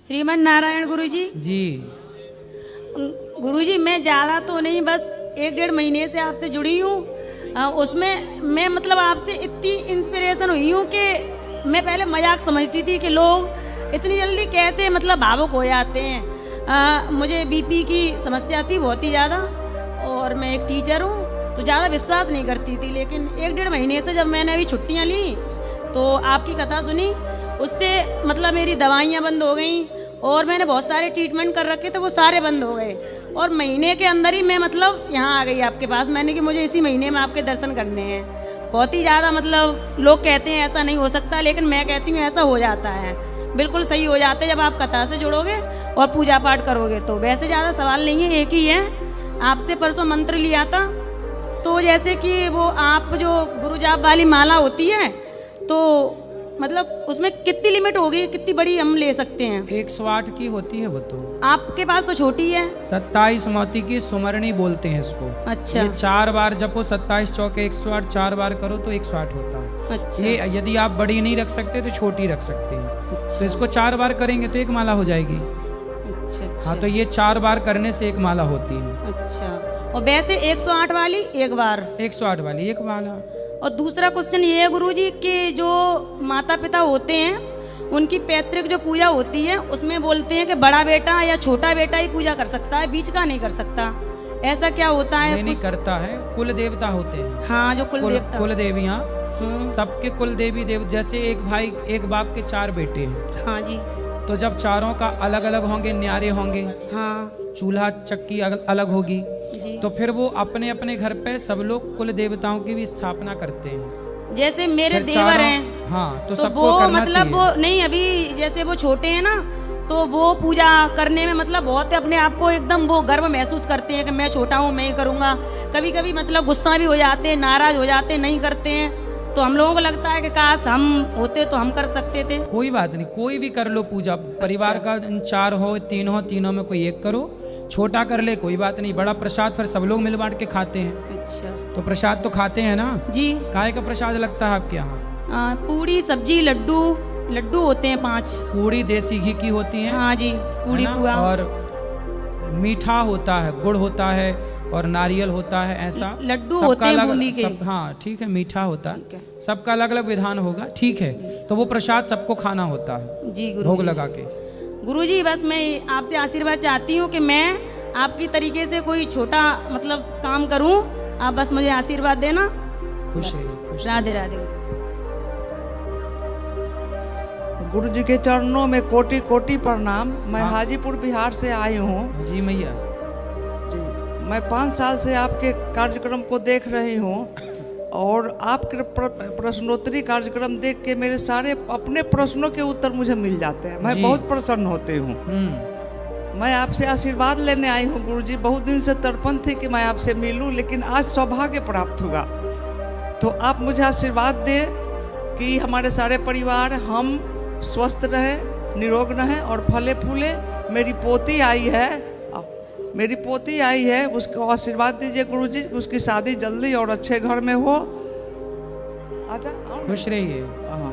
श्रीमन नारायण गुरुजी। जी गुरुजी मैं ज़्यादा तो नहीं, बस 1-1.5 महीने से आपसे जुड़ी हूँ। उसमें मैं मतलब आपसे इतनी इंस्पिरेशन हुई हूँ कि मैं पहले मजाक समझती थी कि लोग इतनी जल्दी कैसे मतलब भावुक हो जाते हैं। मुझे बीपी की समस्या थी बहुत ही ज़्यादा, और मैं एक टीचर हूँ तो ज़्यादा विश्वास नहीं करती थी, लेकिन 1-1.5 महीने से जब मैंने अभी छुट्टियाँ ली तो आपकी कथा सुनी, उससे मतलब मेरी दवाइयाँ बंद हो गई और मैंने बहुत सारे ट्रीटमेंट कर रखे थे, वो सारे बंद हो गए। और महीने के अंदर ही मैं मतलब यहाँ आ गई आपके पास, मैंने कि मुझे इसी महीने में आपके दर्शन करने हैं। बहुत ही ज़्यादा मतलब लोग कहते हैं ऐसा नहीं हो सकता, लेकिन मैं कहती हूँ ऐसा हो जाता है, बिल्कुल सही हो जाता है जब आप कथा से जुड़ोगे और पूजा पाठ करोगे तो। वैसे ज़्यादा सवाल नहीं है, एक ही है। आपसे परसों मंत्र लिया था, तो जैसे कि वो आप जो गुरु जाप वाली माला होती है तो मतलब उसमें कितनी लिमिट होगी, कितनी बड़ी हम ले सकते हैं? 108 की होती है वो तो। आपके पास तो छोटी है। 27 मोती की सुमरणी बोलते हैं इसको। अच्छा। ये 4 बार जपो, 27 चौके 108, 4 बार करो तो 108 होता है। अच्छा। ये यदि आप बड़ी नहीं रख सकते तो छोटी रख सकते हैं। अच्छा। तो इसको 4 बार करेंगे तो एक माला हो जाएगी। अच्छा। हाँ, तो ये 4 बार करने से एक माला होती है। अच्छा, और वैसे 108 वाली एक बार, 108 वाली एक माला। और दूसरा क्वेश्चन ये है गुरुजी कि जो माता पिता होते हैं उनकी पैतृक जो पूजा होती है उसमें बोलते हैं कि बड़ा बेटा या छोटा बेटा ही पूजा कर सकता है, बीच का नहीं कर सकता, ऐसा क्या होता है? ये नहीं करता है, कुल देवता होते हैं। हाँ, जो कुल देवता। कुल देवियाँ सबके कुल देवी देव, जैसे एक भाई एक बाप के 4 बेटे हैं। हाँ जी। तो जब चारों का अलग अलग होंगे, न्यारे होंगे, हाँ चूल्हा चक्की अलग होगी, जी। तो फिर वो अपने अपने घर पे सब लोग कुल देवताओं की भी स्थापना करते हैं। जैसे मेरे फिर देवर हैं, हाँ, तो तो सबको वो करना मतलब चाहिए। वो नहीं, अभी जैसे वो छोटे हैं ना, तो वो पूजा करने में मतलब बहुत अपने आप को एकदम वो गर्व महसूस करते हैं कि मैं छोटा हूँ, मैं ही करूँगा। कभी कभी मतलब गुस्सा भी हो जाते हैं, नाराज हो जाते हैं, नहीं करते हैं। तो हम लोगों को लगता है कि काश हम होते तो हम कर सकते थे। कोई बात नहीं, कोई भी कर लो पूजा। परिवार का 4 हो 3 हो, तीनों में कोई एक करो, छोटा कर ले कोई बात नहीं। बड़ा प्रसाद फिर सब लोग मिल बांट के खाते हैं। अच्छा। तो प्रसाद तो खाते हैं ना जी। काय का प्रसाद लगता है आपके यहाँ? पूड़ी सब्जी लड्डू होते हैं 5। पूड़ी देसी घी की होती है। हाँ जी, पूड़ी है ना? पुआ। और मीठा होता है, गुड़ होता है और नारियल होता है। ऐसा लड्डू होते हैं बूंदी के। हाँ ठीक है, मीठा होता ठीक है, है। सबका अलग अलग विधान होगा। ठीक है, तो वो प्रसाद सबको खाना होता है जी भोग गुरुजी। लगा के। गुरुजी बस मैं आपसे आशीर्वाद चाहती हूँ कि मैं आपकी तरीके से कोई छोटा मतलब काम करूँ, आप बस मुझे आशीर्वाद देना। खुश रहिए, खुश। राधे राधे। गुरु जी के चरणों में कोटि कोटि प्रणाम। मैं हाँ। हाजीपुर बिहार से आई हूँ जी मैया। जी। मैं 5 साल से आपके कार्यक्रम को देख रही हूँ और आपके प्रश्नोत्तरी कार्यक्रम देख के मेरे सारे अपने प्रश्नों के उत्तर मुझे मिल जाते हैं। मैं जी। बहुत प्रसन्न होती हूँ। मैं आपसे आशीर्वाद लेने आई हूँ गुरु जी। बहुत दिन से तड़पन थी कि मैं आपसे मिलूं, लेकिन आज सौभाग्य प्राप्त हुआ। तो आप मुझे आशीर्वाद दें कि हमारे सारे परिवार हम स्वस्थ रहे, निरोग रहे और फले फूले। मेरी पोती आई है, उसको आशीर्वाद दीजिए गुरु जी, उसकी शादी जल्दी और अच्छे घर में हो। आजा, खुश रहिए। हाँ।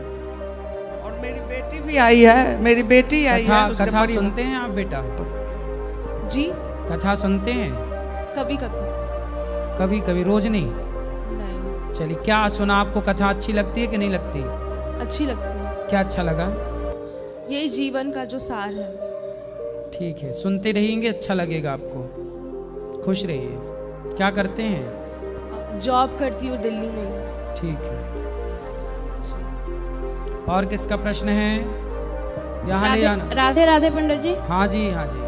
और मेरी बेटी भी आई है, मेरी बेटी आई है। उसके कथा परिवार- सुनते हैं आप बेटा? जी कथा सुनते हैं? कभी कभी। कभी कभी, रोज नहीं? नहीं, चलिए, क्या सुना आपको? कथा अच्छी लगती है कि नहीं लगती? अच्छी लगती है। क्या अच्छा लगा? यही जीवन का जो सार है। ठीक है, सुनते रहेंगे, अच्छा लगेगा आपको। खुश रहिए। क्या करते हैं? जॉब करती हूँ दिल्ली में ही। ठीक है। और किसका प्रश्न है? यहाँ ले आना। राधे राधे पंडित जी। हाँ जी, हाँ जी।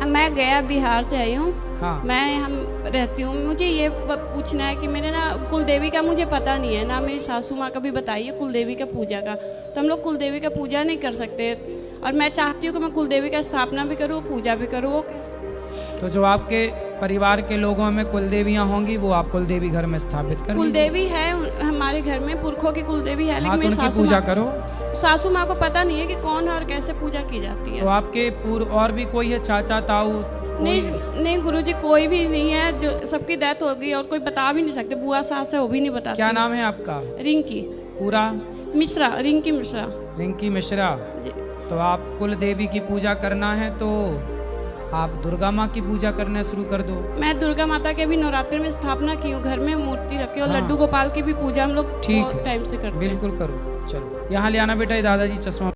मैं गया बिहार से आई हूँ। हाँ। मैं यहाँ रहती हूँ। मुझे ये पूछना है कि मेरे ना कुल देवी का मुझे पता नहीं है ना, मेरी सासू माँ का भी बताइए कुल देवी का पूजा का। तो हम लोग कुल देवी का पूजा नहीं कर सकते, और मैं चाहती हूँ कि मैं कुल देवी का स्थापना भी करूँ, पूजा भी करूँ। वो कैसे? तो जो आपके परिवार के लोगों में कुल देवियाँ होंगी वो आप कुल देवी घर में स्थापित कर कुल लीजिए। देवी है हमारे घर में, पुरखों की कुल देवी है, हाँ, लेकिन तो मेरी उनकी सासू पूजा माँ करो। सासू माँ को पता नहीं है कि कौन है और कैसे पूजा की जाती है। तो आपके पूर्व और भी कोई है, चाचा ताऊ? नहीं गुरुजी, कोई भी नहीं है। जो सबकी डेथ हो गई और कोई बता भी नहीं सकते। बुआ सास है, वो भी नहीं बताती। क्या नाम है आपका? रिंकी पूरा? मिश्रा, रिंकी मिश्रा। रिंकी मिश्रा। तो आप कुल देवी की पूजा करना है तो आप दुर्गा माँ की पूजा करना शुरू कर दो। मैं दुर्गा माता के भी नवरात्र में स्थापना की हूँ, घर में मूर्ति रखी और हाँ। लड्डू गोपाल की भी पूजा हम लोग ठीक बहुत है, टाइम से करते हैं। बिल्कुल करो। चलो यहाँ ले आना बेटा, ये दादाजी चश्मा